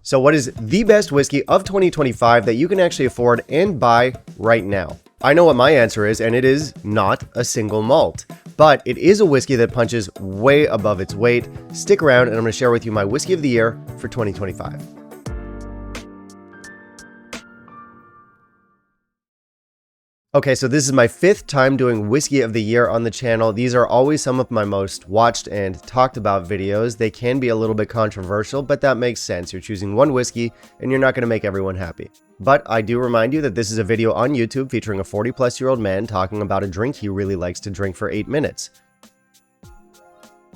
So what is the best whiskey of 2025 that you can actually afford and buy right now? I know what my answer is, and it is not a single malt, but it is a whiskey that punches way above its weight. Stick around and I'm going to share with you my whiskey of the year for 2025. Okay, so this is my 5th time doing Whiskey of the Year on the channel. These are always some of my most watched and talked about videos. They can be a little bit controversial, but that makes sense. You're choosing one whiskey and you're not going to make everyone happy. But I do remind you that this is a video on YouTube featuring a 40-plus-year-old man talking about a drink he really likes to drink for 8 minutes.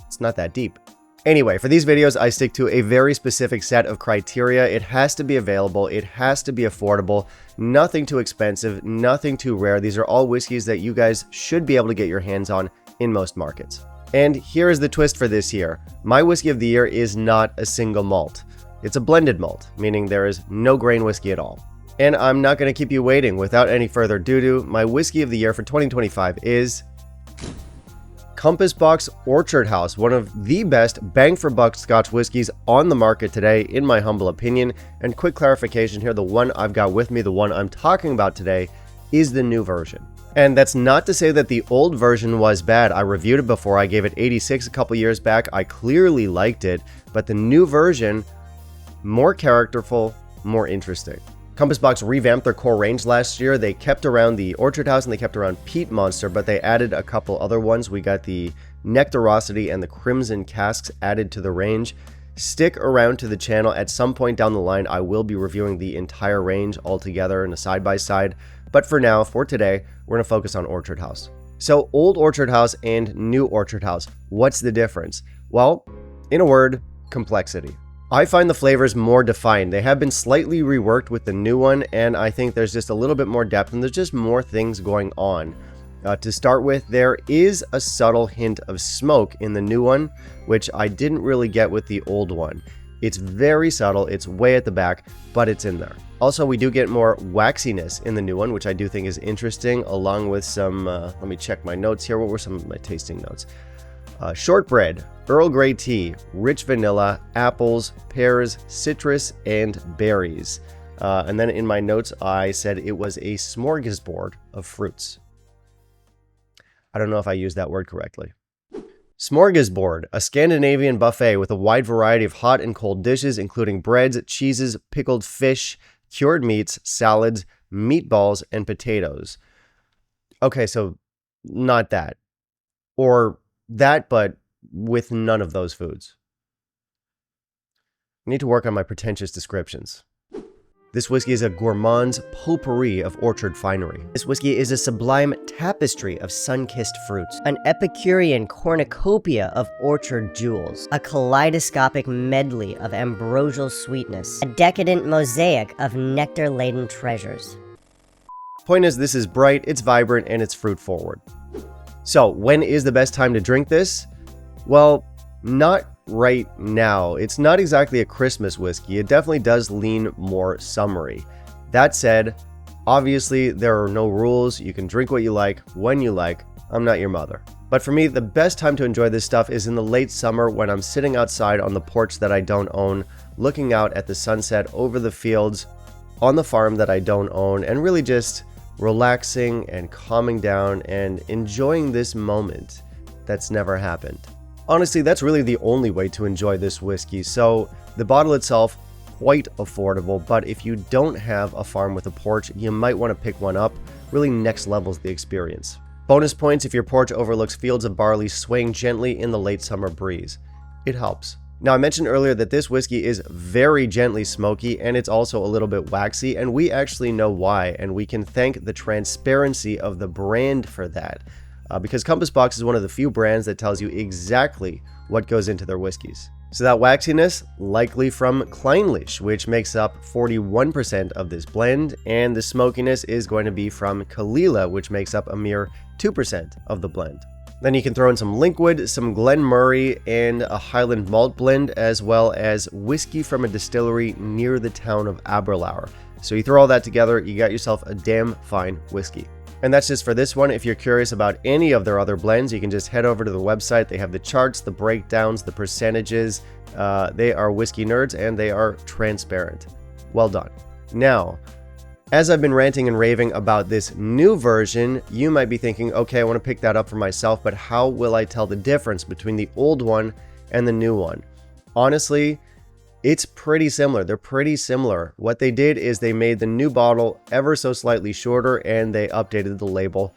It's not that deep. Anyway, for these videos, I stick to a very specific set of criteria. It has to be available, it has to be affordable, nothing too expensive, nothing too rare. These are all whiskeys that you guys should be able to get your hands on in most markets. And here is the twist for this year. My whiskey of the year is not a single malt. It's a blended malt, meaning there is no grain whiskey at all. And I'm not going to keep you waiting. Without any further ado, my whiskey of the year for 2025 is Compass Box Orchard House, one of the best bang-for-buck Scotch whiskeys on the market today, in my humble opinion. And quick clarification here, the one I've got with me, the one I'm talking about today, is the new version. And that's not to say that the old version was bad. I reviewed it before. I gave it 86 a couple years back. I clearly liked it, but the new version, more characterful, more interesting. Compass Box revamped their core range last year. They kept around the Orchard House and they kept around Peat Monster, but they added a couple other ones. We got the Nectarosity and the Crimson Casks added to the range. Stick around to the channel. At some point down the line, I will be reviewing the entire range all together in a side-by-side. But for now, for today, we're going to focus on Orchard House. So old Orchard House and new Orchard House, what's the difference? Well, in a word, complexity. I find the flavors more defined. They have been slightly reworked with the new one, and I think there's just a little bit more depth and there's just more things going on. To start with, there is a subtle hint of smoke in the new one, which I didn't really get with the old one. It's very subtle, it's way at the back, but it's in there. Also, we do get more waxiness in the new one, which I do think is interesting, along with some, let me check my notes here. What were some of my tasting notes? Shortbread, Earl Grey tea, rich vanilla, apples, pears, citrus, and berries. And then in my notes, I said it was a smorgasbord of fruits. I don't know if I used that word correctly. Smorgasbord, a Scandinavian buffet with a wide variety of hot and cold dishes, including breads, cheeses, pickled fish, cured meats, salads, meatballs, and potatoes. Okay, so not that. Or that, but with none of those foods. I need to work on my pretentious descriptions. This whiskey is a gourmand's potpourri of orchard finery. This whiskey is a sublime tapestry of sun-kissed fruits, an Epicurean cornucopia of orchard jewels, a kaleidoscopic medley of ambrosial sweetness, a decadent mosaic of nectar-laden treasures. Point is, this is bright, it's vibrant, and it's fruit-forward. So, when is the best time to drink this? Well, not right now. It's not exactly a Christmas whiskey. It definitely does lean more summery. That said, obviously there are no rules. You can drink what you like, when you like. I'm not your mother. But for me, the best time to enjoy this stuff is in the late summer when I'm sitting outside on the porch that I don't own, looking out at the sunset over the fields on the farm that I don't own, and really just relaxing and calming down and enjoying this moment that's never happened. Honestly, that's really the only way to enjoy this whiskey. So the bottle itself, quite affordable, but if you don't have a farm with a porch, you might want to pick one up. Really next levels the experience. Bonus points if your porch overlooks fields of barley swaying gently in the late summer breeze. It helps. Now, I mentioned earlier that this whiskey is very gently smoky and it's also a little bit waxy, and we actually know why, and we can thank the transparency of the brand for that. Because Compass Box is one of the few brands that tells you exactly what goes into their whiskeys. So that waxiness, likely from Clynelish, which makes up 41% of this blend, and the smokiness is going to be from Kalila, which makes up a mere 2% of the blend. Then you can throw in some Linkwood, some Glen Murray, and a Highland malt blend, as well as whiskey from a distillery near the town of Aberlour. So you throw all that together, you got yourself a damn fine whiskey. And that's just for this one. If you're curious about any of their other blends, you can just head over to the website. They have the charts, the breakdowns, the percentages. They are whiskey nerds and they are transparent. Well done. Now, as I've been ranting and raving about this new version, you might be thinking, okay, I want to pick that up for myself, but how will I tell the difference between the old one and the new one? Honestly, it's pretty similar. They're pretty similar. What they did is they made the new bottle ever so slightly shorter and they updated the label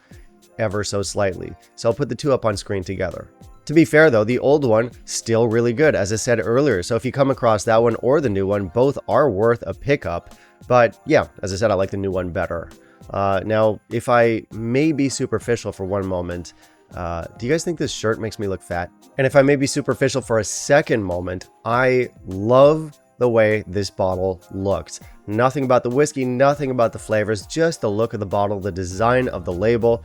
ever so slightly. So I'll put the two up on screen together. To be fair though, the old one still really good, as I said earlier. So if you come across that one or the new one, both are worth a pickup. But yeah, as I said, I like the new one better. Now, if I may be superficial for one moment, do you guys think this shirt makes me look fat? And if I may be superficial for a second moment, I love the way this bottle looked. Nothing about the whiskey, nothing about the flavors, just the look of the bottle, the design of the label.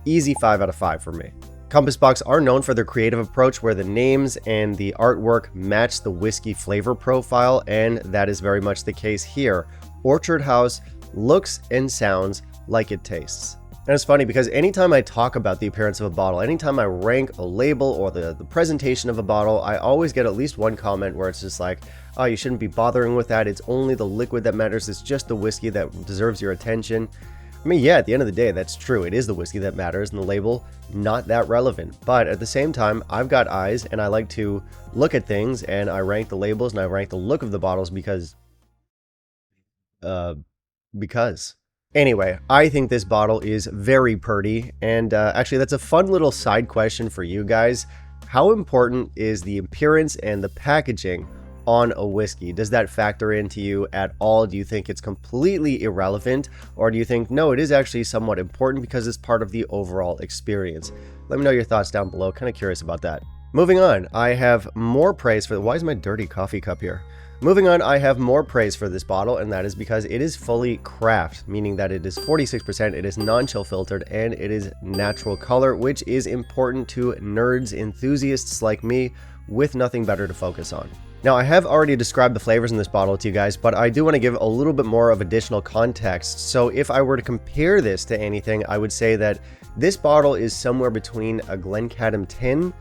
Easy 5 out of 5 for me. Compass Box are known for their creative approach where the names and the artwork match the whiskey flavor profile, and that is very much the case here. Orchard House looks and sounds like it tastes. And it's funny because anytime I talk about the appearance of a bottle, anytime I rank a label or the presentation of a bottle, I always get at least one comment where it's just like, oh, you shouldn't be bothering with that. It's only the liquid that matters. It's just the whiskey that deserves your attention. I mean, yeah, at the end of the day, that's true. It is the whiskey that matters and the label, not that relevant. But at the same time, I've got eyes and I like to look at things and I rank the labels and I rank the look of the bottles because. Anyway, I think this bottle is very pretty, and actually that's a fun little side question for you guys. How important is the appearance and the packaging on a whiskey? Does that factor into you at all? Do you think it's completely irrelevant, or do you think, no, it is actually somewhat important because it's part of the overall experience? Let me know your thoughts down below. Kind of curious about that. Moving on, I have more praise for why is my dirty coffee cup here? Moving on, I have more praise for this bottle, and that is because it is fully craft, meaning that it is 46%, it is non-chill filtered, and it is natural color, which is important to nerds, enthusiasts like me, with nothing better to focus on. Now, I have already described the flavors in this bottle to you guys, but I do want to give a little bit more of additional context. So if I were to compare this to anything, I would say that this bottle is somewhere between a Glencairn 10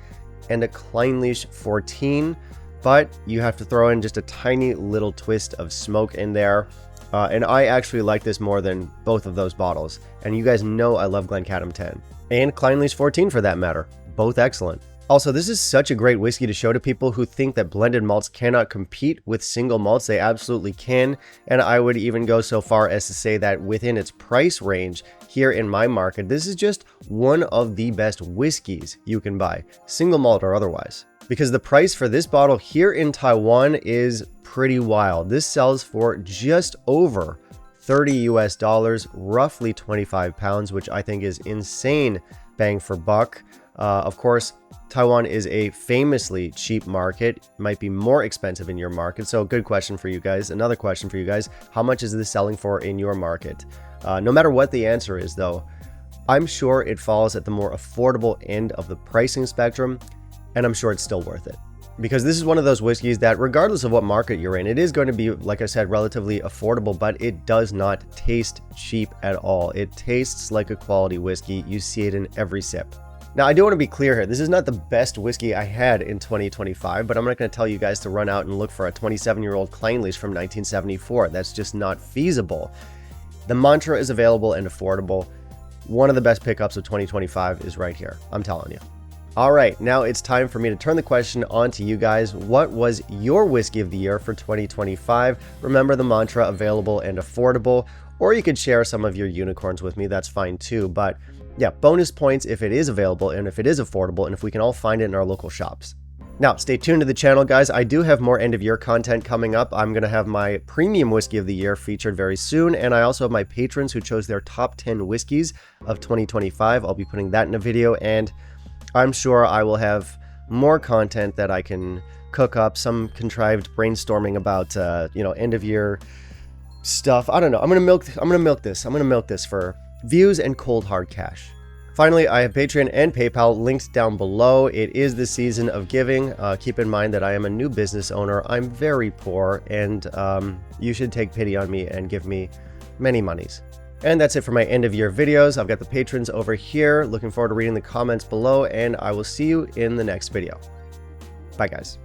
and a Clynelish 14, but you have to throw in just a tiny little twist of smoke in there. And I actually like this more than both of those bottles. And you guys know I love Glencairn 10 and Clynelish 14 for that matter. Both excellent. Also, this is such a great whiskey to show to people who think that blended malts cannot compete with single malts. They absolutely can. And I would even go so far as to say that within its price range here in my market, this is just one of the best whiskeys you can buy, single malt or otherwise. Because the price for this bottle here in Taiwan is pretty wild. This sells for just over $30 US, roughly 25 pounds, which I think is insane bang for buck. Of course, Taiwan is a famously cheap market, might be more expensive in your market. So good question for you guys. Another question for you guys. How much is this selling for in your market? No matter what the answer is though, I'm sure it falls at the more affordable end of the pricing spectrum. And I'm sure it's still worth it. Because this is one of those whiskeys that regardless of what market you're in, it is going to be, like I said, relatively affordable, but it does not taste cheap at all. It tastes like a quality whiskey. You see it in every sip. Now, I do want to be clear here. This is not the best whiskey I had in 2025, but I'm not going to tell you guys to run out and look for a 27-year-old Clynelish from 1974. That's just not feasible. The mantra is available and affordable. One of the best pickups of 2025 is right here. I'm telling you. All right, now it's time for me to turn the question on to you guys. What was your whiskey of the year for 2025? Remember the mantra, available and affordable, or you could share some of your unicorns with me. That's fine too. But yeah, bonus points if it is available and if it is affordable and if we can all find it in our local shops. Now, stay tuned to the channel, guys. I do have more end-of-year content coming up. I'm going to have my premium whiskey of the year featured very soon, and I also have my patrons who chose their top 10 whiskeys of 2025. I'll be putting that in a video, and I'm sure I will have more content that I can cook up, some contrived brainstorming about, end of year stuff. I don't know. I'm going to milk this for views and cold hard cash. Finally, I have Patreon and PayPal linked down below. It is the season of giving. Keep in mind that I am a new business owner. I'm very poor, and you should take pity on me and give me many monies. And that's it for my end of year videos. I've got the patrons over here. Looking forward to reading the comments below, and I will see you in the next video. Bye, guys.